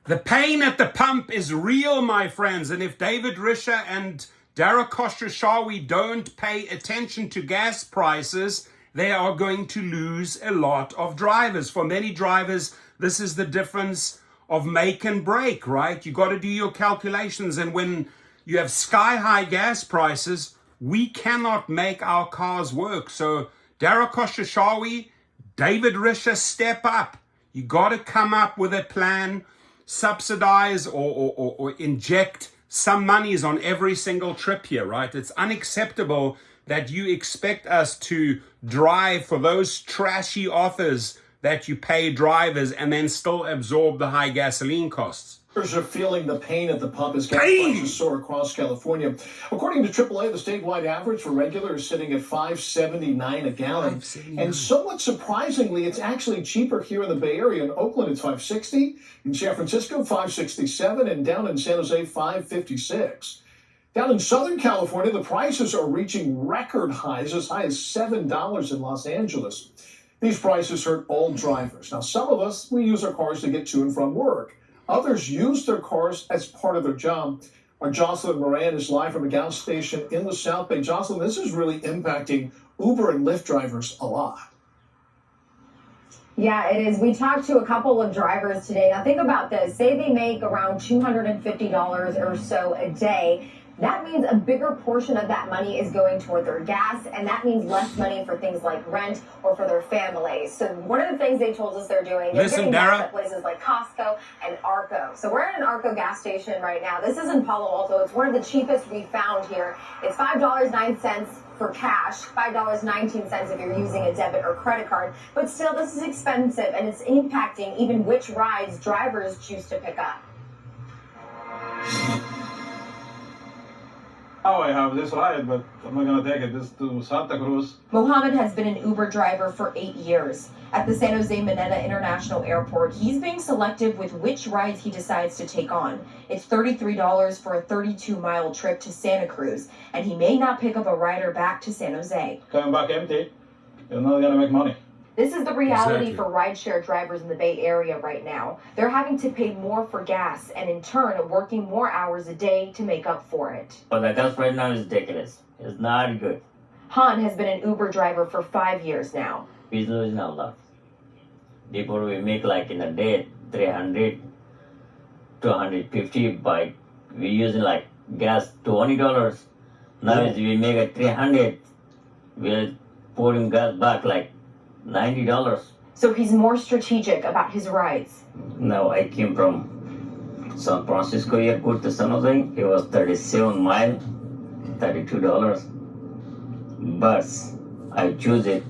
The pain at the pump is real, my friends. And if David Risher and Dara Khosrowshahi don't pay attention to gas prices, they are going to lose a lot of drivers. For many drivers, this is the difference of make and break, right? You got to do your calculations. And when you have sky-high gas prices, we cannot make our cars work. So Dara Khosrowshahi, David Risher, step up. You got to come up with a plan, subsidize or inject some monies on every single trip here, right? It's unacceptable that you expect us to drive for those trashy offers that you pay drivers and then still absorb the high gasoline costs. Drivers are feeling the pain at the pump as gas prices soar across California. According to AAA, the statewide average for regular is sitting at $5.79 a gallon. And somewhat surprisingly, it's actually cheaper here in the Bay Area. In Oakland, it's $5.60. In San Francisco, $5.67. And down in San Jose, $5.56. Down in Southern California, the prices are reaching record highs, as high as $7 in Los Angeles. These prices hurt all drivers. Now, some of us, we use our cars to get to and from work. Others use their cars as part of their job. Our Jocelyn Moran is live from a gas station in the South Bay. Jocelyn, this is really impacting Uber and Lyft drivers a lot. Yeah, it is. We talked to a couple of drivers today. Now think about this. Say they make around $250 or so a day. That means a bigger portion of that money is going toward their gas, and that means less money for things like rent or for their families. So one of the things they told us they're doing is getting gas at places like Costco and Arco. So we're at an Arco gas station right now. This is in Palo Alto. It's one of the cheapest we found here. It's $5.09 for cash, $5.19 if you're using a debit or credit card. But still, this is expensive, and it's impacting even which rides drivers choose to pick up. Oh, I have this ride, but I'm not going to take it. This to Santa Cruz. Mohammed has been an Uber driver for 8 years. At the San Jose Mineta International Airport, he's being selective with which rides he decides to take on. It's $33 for a 32-mile trip to Santa Cruz, and he may not pick up a rider back to San Jose. Coming back empty, you're not going to make money. This is the reality for rideshare drivers in the Bay Area right now. They're having to pay more for gas and in turn working more hours a day to make up for it. But the gas right now is ridiculous. It's not good. Han has been an Uber driver for 5 years now. Business is not lot. Before we make like in a day 300 to 150 by we using like gas $20. Now we make it 300. We're pouring gas back like $90. So he's more strategic about his rides. Now I came from San Francisco Airport to San Jose. It was 37 miles, $32. But I choose it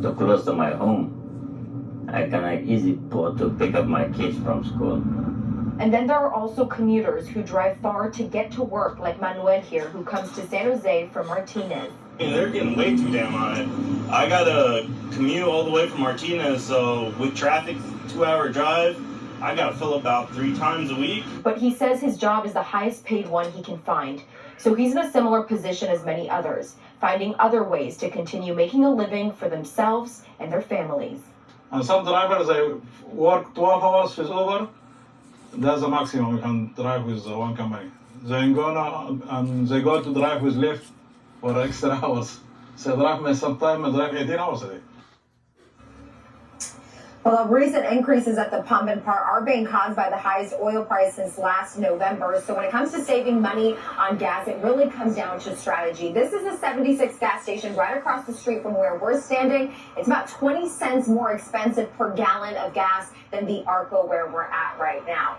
to close to my home. I can easily go to pick up my kids from school. And then there are also commuters who drive far to get to work, like Manuel here, who comes to San Jose from Martinez. They're getting way too damn high. I gotta commute all the way from Martinez, so with traffic, 2-hour drive, I gotta fill about 3 times a week. But he says his job is the highest paid one he can find. So he's in a similar position as many others, finding other ways to continue making a living for themselves and their families. And some drivers, they work 12 hours with Uber. That's the maximum you can drive with one company. They go to drive with Lyft for extra hours. So drive sometimes drive 18 hours a day. Well, recent increases at the pump in part are being caused by the highest oil price since last November. So when it comes to saving money on gas, it really comes down to strategy. This is a 76 gas station right across the street from where we're standing. It's about 20 cents more expensive per gallon of gas than the Arco where we're at right now.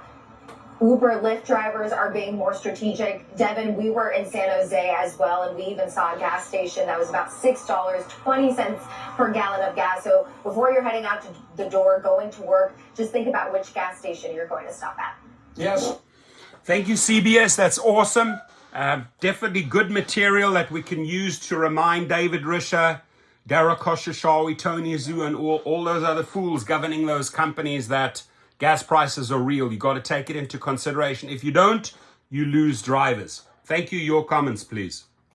Uber, Lyft drivers are being more strategic. Devin, we were in San Jose as well, and we even saw a gas station that was about $6.20 per gallon of gas. So before you're heading out to the door, going to work, just think about which gas station you're going to stop at. Yes. Thank you, CBS. That's awesome. Definitely good material that we can use to remind David Risher, Dara Khosrowshahi, Tony Azu, and all those other fools governing those companies that gas prices are real. You got to take it into consideration. If you don't, you lose drivers. Thank you. Your comments, please.